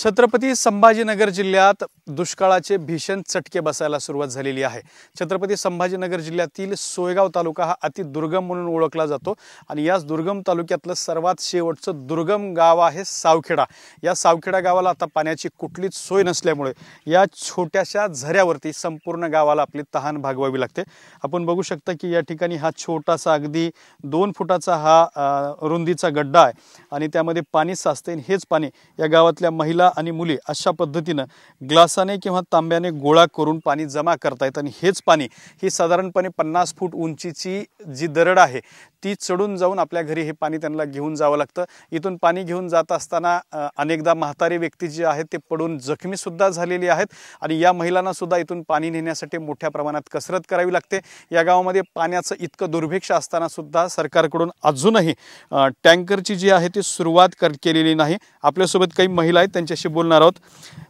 छत्रपती संभाजीनगर जिल्ह्यात दुष्काळाचे भीषण चटके बसायला सुरुवात झालेली आहे। छत्रपती संभाजीनगर जिल्ह्यातील सोयगाव तालुका हा अति दुर्गम म्हणून ओळखला जातो आणि याच दुर्गम तालुक्यातलं सर्वात शेवटचं दुर्गम गाव आहे सावखेडा। या सावखेडा गावाला आता पाण्याची कुठलीच सोय नसल्यामुळे या छोट्याशा झऱ्यावरती संपूर्ण गावाला आपली तहान भागवावी लागते। आपण बघू शकता की या ठिकाणी हा छोटासा अगदी 2 फुटाचा हा रुंदीचा गड्डा आहे आणि त्यामध्ये पाणी साचते। हेच पाणी या गावातल्या महिला आणि मुली अशा पद्धतीने ग्लासाने किंवा तांब्याने गोळा करून पाणी जमा करतात आणि हेच पाणी ही साधारणपणे 50 फूट उंचीची जी दरड आहे ती चढून जाऊन आपल्या घरी हे पाणी त्यांना घेऊन जावं लागतं। इथून पाणी घेऊन जात असताना अनेकदा म्हातारे व्यक्ती जे आहेत ते पडून जखमी सुद्धा झालेले आहेत आणि या महिलांना सुद्धा इथून पाणी नेण्यासाठी मोठ्या प्रमाणात कसरत करावी लागते। या गावामध्ये पाण्याचं इतकं दुर्भिक्ष असताना सुद्धा सरकारकडून अजूनही टँकरची जी आहे ती सुरुवात केलेली नाही। आपल्यासोबत काही महिला आहेत त्यांच्याशी बोलणार आहोत।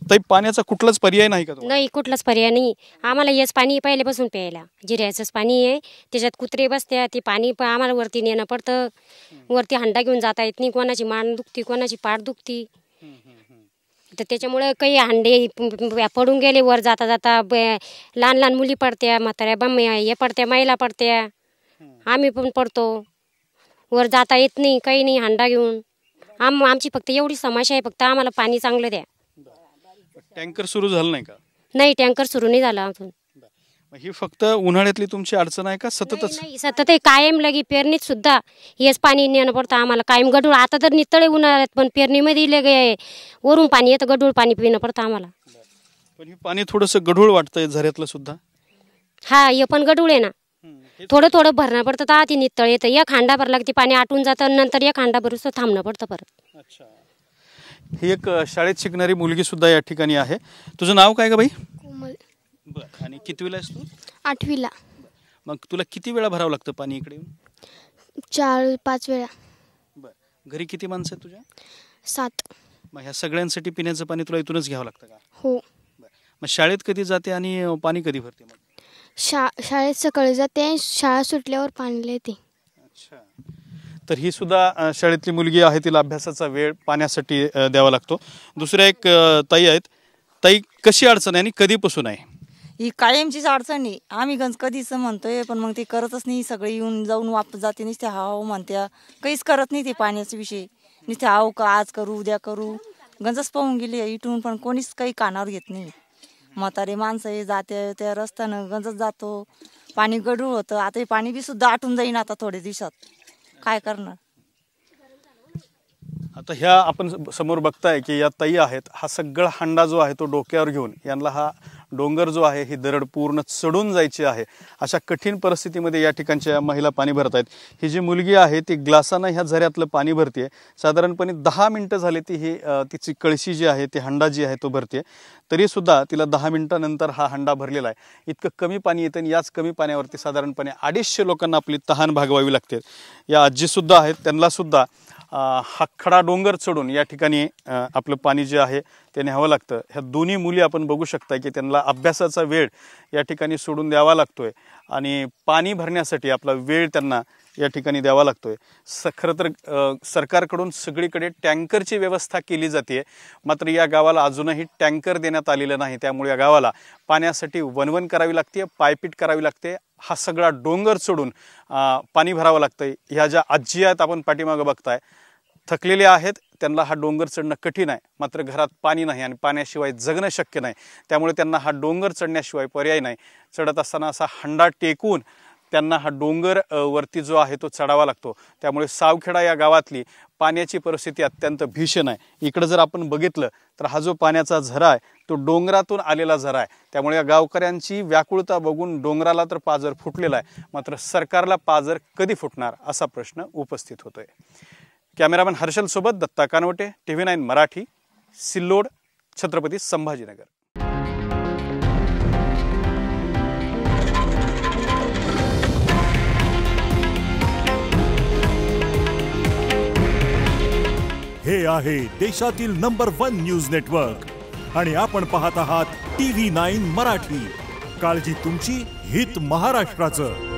ताई, पाण्याचा कुठलाच पर्याय नाही का? नाही, कुठलाच पर्याय नाही आम्हाला। हेच पाणी पहिलेपासून प्यायला जिऱ्याचंच पाणी आहे, त्याच्यात कुत्रे बसत्या, ते पाणी आम्हाला वरती नेणं पडतं। वरती हंडा घेऊन जाता येत नाही, कोणाची मान दुखती, कोणाची पाठ दुखती, तर त्याच्यामुळे काही हंडे पडून गेले वर जाता जाता। लहान लहान मुली पडत्या, म्हाताऱ्या हे पडत्या, महिला पडत्या, आम्ही पण पडतो। वर जाता येत नाही, काही नाही हंडा घेऊन। आमची फक्त एवढी समस्या आहे, फक्त आम्हाला पाणी चांगलं द्या। टँकर सुरू झालं नाही का? नाही, टँकर सुरू नाही झाला अजून। ही फक्त उन्हाळ्यातली तुमची अडचण आहे का सततच? नाही, सतत आहे, कायम लगी पेरणीत सुद्धा हेच पाणी नेणं पडतं आम्हाला कायम। गढूळ आता तर नितळे उन्हाळ्यात, पण पेरणीमध्ये लगे वरून पाणी येतं, गढूळ पाणी पिणं पडतं आम्हाला। पण हे पाणी थोडंसं गढूळ वाटतंय झऱ्यातलं सुद्धा। हा, हे पण गढूळ आहे ना, थोडं थोडं भरणं पडतं तर ती नितळ येतं। एक हांडा भरला की पाणी आटून जातं, नंतर एक हांडा भरूस थांबणं पडतं परत। अच्छा, ही एक शाळेत शिकणारी मुलगी सुद्धा या ठिकाणी आहे। तुझं नाव काय ग बाई? कोमल। बरं, आणि कितवीला आहेस तू? 8वीला। मग तुला किती वेळा भरावं लागतं पाणी इकडे? 4-5 वेळा। बरं, घरी किती माणसं आहेत तुझ्या? 7। मग ह्या सगळ्यांसाठी पिण्याचं पाणी तुला इथूनच घ्यावं लागतं का? हो। बरं, मग शाळेत कधी जाते आणि पाणी कधी भरते? मग शाळेत सकाळी जाते, शाळा सुटल्यावर पाणी येते। अच्छा, तर ही सुद्धा शाळेतली मुलगी आहे, तिला अभ्यासाचा वेळ पाण्यासाठी द्यावा लागतो। दुसऱ्या एक ताई आहेत। ताई, कशी अडचण आहे आणि कधीपासून आहे? ही कायमचीच अडचण आहे। आम्ही गंज कधीच म्हणतोय, पण मग ते करतच नाही। सगळे येऊन जाऊन वापस जाते, नुसते हाव म्हणत्या, काहीच करत नाही ते पाण्याचा विषय। नुसते हाव का आज करू उद्या करू, गंजच पाहून गेली इथून, पण कोणीच काही कानावर घेत नाही। म्हातारे माणसं जाते त्या रस्त्यानं गंजच जातो, पाणी गढूळ होतं। आता हे पाणी बी सुद्धा आटून जाईन आता थोडे दिवसात, काय करणार? आता ह्या आपण समोर बघताय की या ताई आहेत, हा सगळा हंडा जो आहे तो डोक्यावर घेऊन यांना हा डोंगर जो आहे ही दरड पूर्ण चढून जायची आहे। अशा कठीण परिस्थितीमध्ये या ठिकाणच्या महिला पाणी भरत आहेत। ही जी मुलगी आहे ती ग्लासानं ह्या झऱ्यातलं पाणी भरते। साधारणपणे 10 मिनिटं झाले ती ही तिची कळशी जी आहे ती हंडा जी आहे तो भरते, तरी सुद्धा तिला 10 मिनिटानंतर हा हंडा भरलेला आहे। इतकं कमी पाणी येतं आणि याच कमी पाण्यावरती साधारणपणे 250 लोकांना आपली तहान भागवावी लागते। या आजीसुद्धा आहेत, त्यांना सुद्धा हा खडा डोंगर चढून या ठिकाणी आपलं पाणी जे आहे ते न्यावं लागतं। ह्या दोन्ही मुली आपण बघू शकता की त्यांना अभ्यासाचा वेळ या ठिकाणी सोडून द्यावा लागतोय आणि पाणी भरण्यासाठी आपला वेळ त्यांना या ठिकाणी द्यावा लागतोय। खरं तर सरकारकडून सगळीकडे टँकरची व्यवस्था केली जाते, मात्र या गावाला अजूनही टँकर देण्यात आलेलं नाही। त्यामुळे या गावाला पाण्यासाठी वणवण करावी लागते, पायपीट करावी लागते। हा सगळा डोंगर चढून पाणी भरावं लागतंय। ह्या ज्या आजी आहेत आपण पाठीमागं बघताय, थकलेले आहेत, त्यांना हा डोंगर चढणं कठीण आहे, मात्र घरात पाणी नाही आणि पाण्याशिवाय जगणं शक्य नाही। त्यामुळे त्यांना हा डोंगर चढण्याशिवाय पर्याय नाही। चढत असताना असा हंडा टेकून त्यांना हा डोंगर वरती जो आहे तो चढावा लागतो। त्यामुळे सावखेडा या गावातली पाण्याची परिस्थिती अत्यंत भीषण आहे। इकडे जर आपण बघितलं तर हा जो पाण्याचा झरा आहे तो डोंगरातून आलेला झरा आहे। त्यामुळे या गावकऱ्यांची व्याकुळता बघून डोंगराला तर पाझर फुटलेला आहे, मात्र सरकारला पाझर कधी फुटणार असा प्रश्न उपस्थित होतोय। कॅमेरामॅन हर्षल सोबत दत्ता कानवटे, TV9 मराठी, सिल्लोड, छत्रपती संभाजीनगर। हे आहे देशातील नंबर 1 न्यूज नेटवर्क आणि आपण पाहत आहात TV9 मराठी। काळजी तुमची, हित महाराष्ट्राचं।